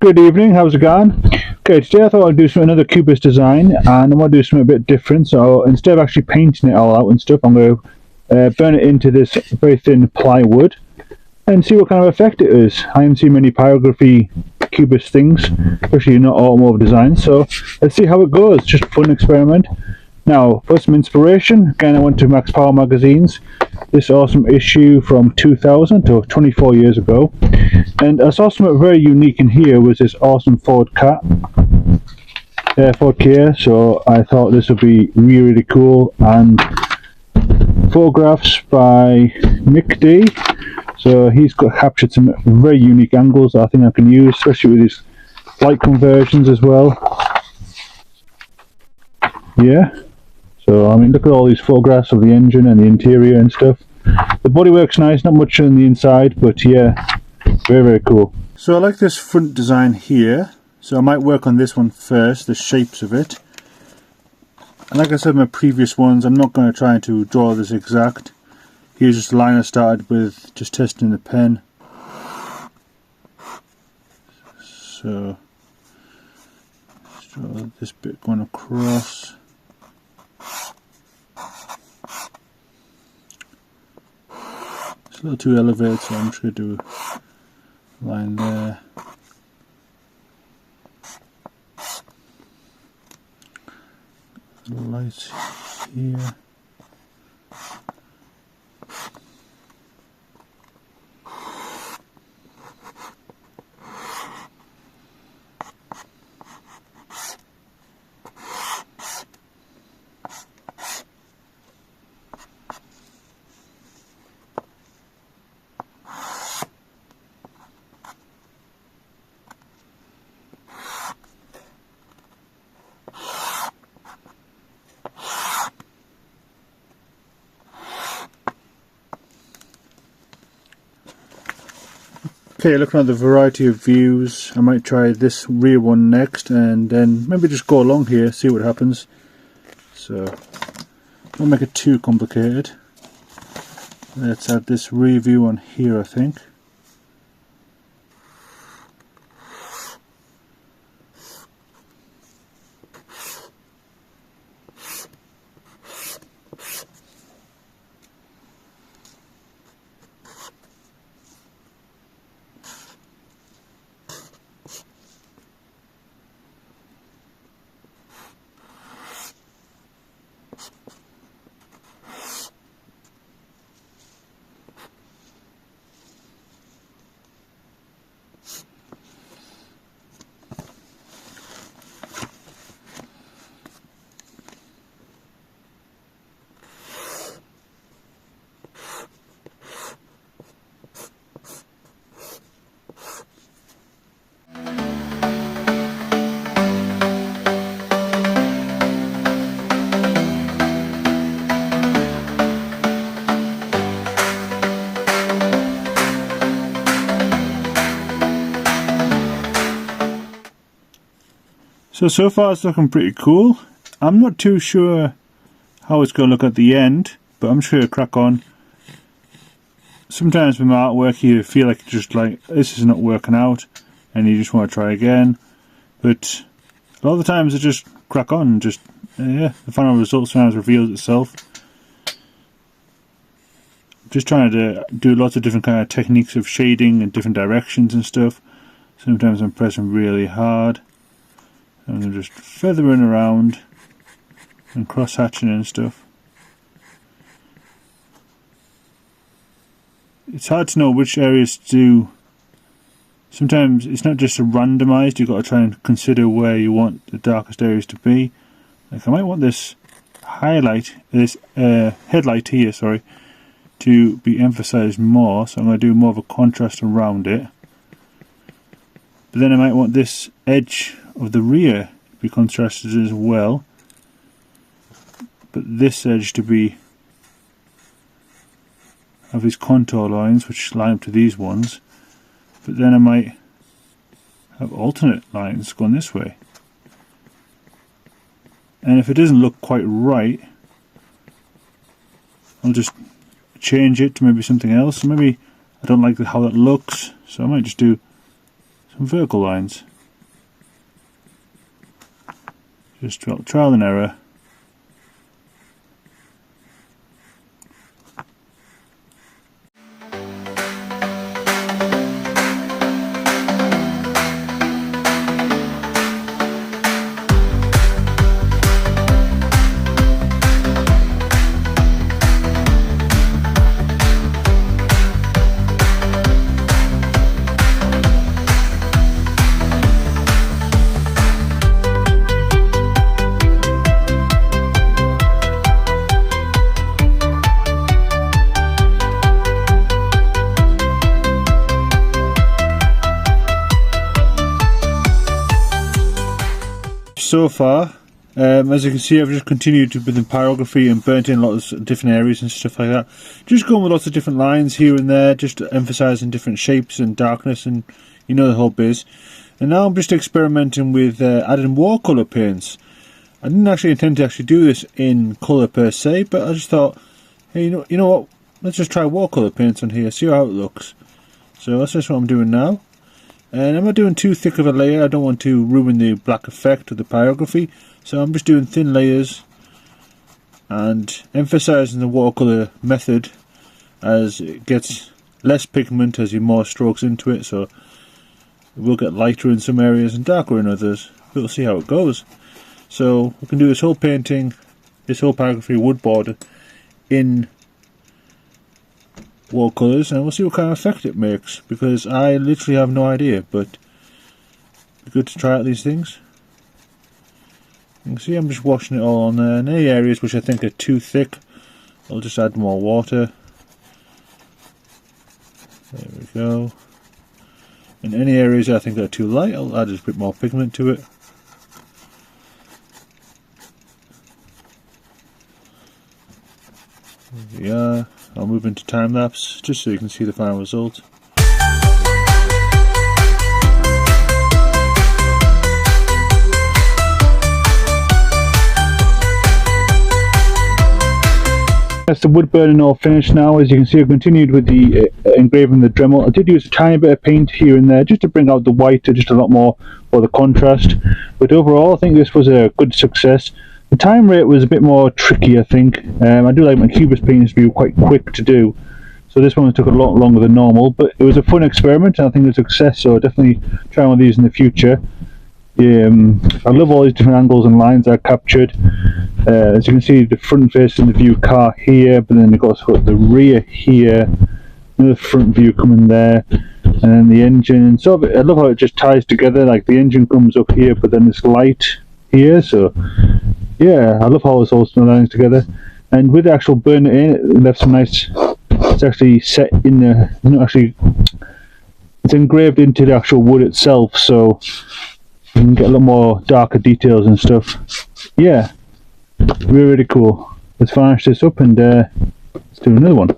Good evening, how's it going? Okay, today I thought I'd do another cubist design, and I want to do something a bit different. So instead of actually painting it all out and stuff, I'm going to burn it into this very thin plywood and see what kind of effect it is. I haven't seen many pyrography cubist things, especially not automotive designs, so let's see how it goes. Just a fun experiment. Now, for some inspiration, again I went to Max Power magazines, this awesome issue from 2000, or 24 years ago, and I saw something very unique in here was this awesome Ford Kia, so I thought this would be really cool, and photographs by Nick D, so he's captured some very unique angles that I think I can use, especially with his light conversions as well. Yeah. So, I mean, look at all these photographs of the engine and the interior and stuff. The bodywork's nice, not much on the inside, but yeah, very, very cool. So I like this front design here, so I might work on this one first, the shapes of it. And like I said in my previous ones, I'm not going to try to draw this exact. Here's just a line I started with, just testing the pen. So, let's draw this bit going across. It's a little too elevated, so I'm just going to do a line there. Lights here. Okay, looking at the variety of views, I might try this rear one next and then maybe just go along here, see what happens. So, don't make it too complicated. Let's add this rear view on here, I think. So far it's looking pretty cool. I'm not too sure how it's going to look at the end, but I'm sure it'll crack on. Sometimes with my artwork you feel like just like this is not working out and you just want to try again, but a lot of the times it just crack on and just yeah, the final result sometimes reveals itself. Just trying to do lots of different kind of techniques of shading and different directions and stuff. Sometimes I'm pressing really hard. And I'm just feathering around and cross-hatching and stuff. It's hard to know which areas to do. Sometimes it's not just a randomised, you've got to try and consider where you want the darkest areas to be. Like I might want this highlight, this headlight here, sorry, to be emphasised more, so I'm going to do more of a contrast around it. But then I might want this edge of the rear to be contrasted as well, but this edge to be have these contour lines which line up to these ones, but then I might have alternate lines going this way. And if it doesn't look quite right, I'll just change it to maybe something else. Maybe I don't like how that looks, so I might just do some vertical lines. Just trial and error. So far, as you can see, I've just continued with the pyrography and burnt in lots of different areas and stuff like that. Just going with lots of different lines here and there, just emphasising different shapes and darkness and you know the whole biz. And now I'm just experimenting with adding watercolor paints. I didn't actually intend to actually do this in colour per se, but I just thought, hey, you know what? Let's just try watercolor paints on here, see how it looks. So that's just what I'm doing now. And I'm not doing too thick of a layer, I don't want to ruin the black effect of the pyrography, so I'm just doing thin layers and emphasising the watercolour method as it gets less pigment as you more strokes into it, so it will get lighter in some areas and darker in others. We'll see how it goes. So we can do this whole painting, this whole pyrography wood border in watercolours, and we'll see what kind of effect it makes, because I literally have no idea, but it's good to try out these things. You can see I'm just washing it all on there. In any areas which I think are too thick, I'll just add more water. There we go. In any areas I think are too light, I'll add a bit more pigment to it. There we are. I'll move into time lapse just so you can see the final result. That's the wood burning all finished now. As you can see, I've continued with the engraving the Dremel. I did use a tiny bit of paint here and there just to bring out the white just a lot more for the contrast. But overall, I think this was a good success. The time rate was a bit more tricky, I think. I do like my cubist paintings to be quite quick to do, so this one took a lot longer than normal, but it was a fun experiment and I think it was a success, so definitely try one of these in the future. I love all these different angles and lines I captured. As you can see, the front facing the view car here, but then you've got sort of the rear here, another front view coming there, and then the engine. So I love how it just ties together, like the engine comes up here, but then this light here, so yeah, I love how it's all lines together. And with the actual burner in, it left some nice, it's actually set in the, not actually, it's engraved into the actual wood itself, so you can get a lot more darker details and stuff. Yeah, really, really cool. Let's finish this up and let's do another one.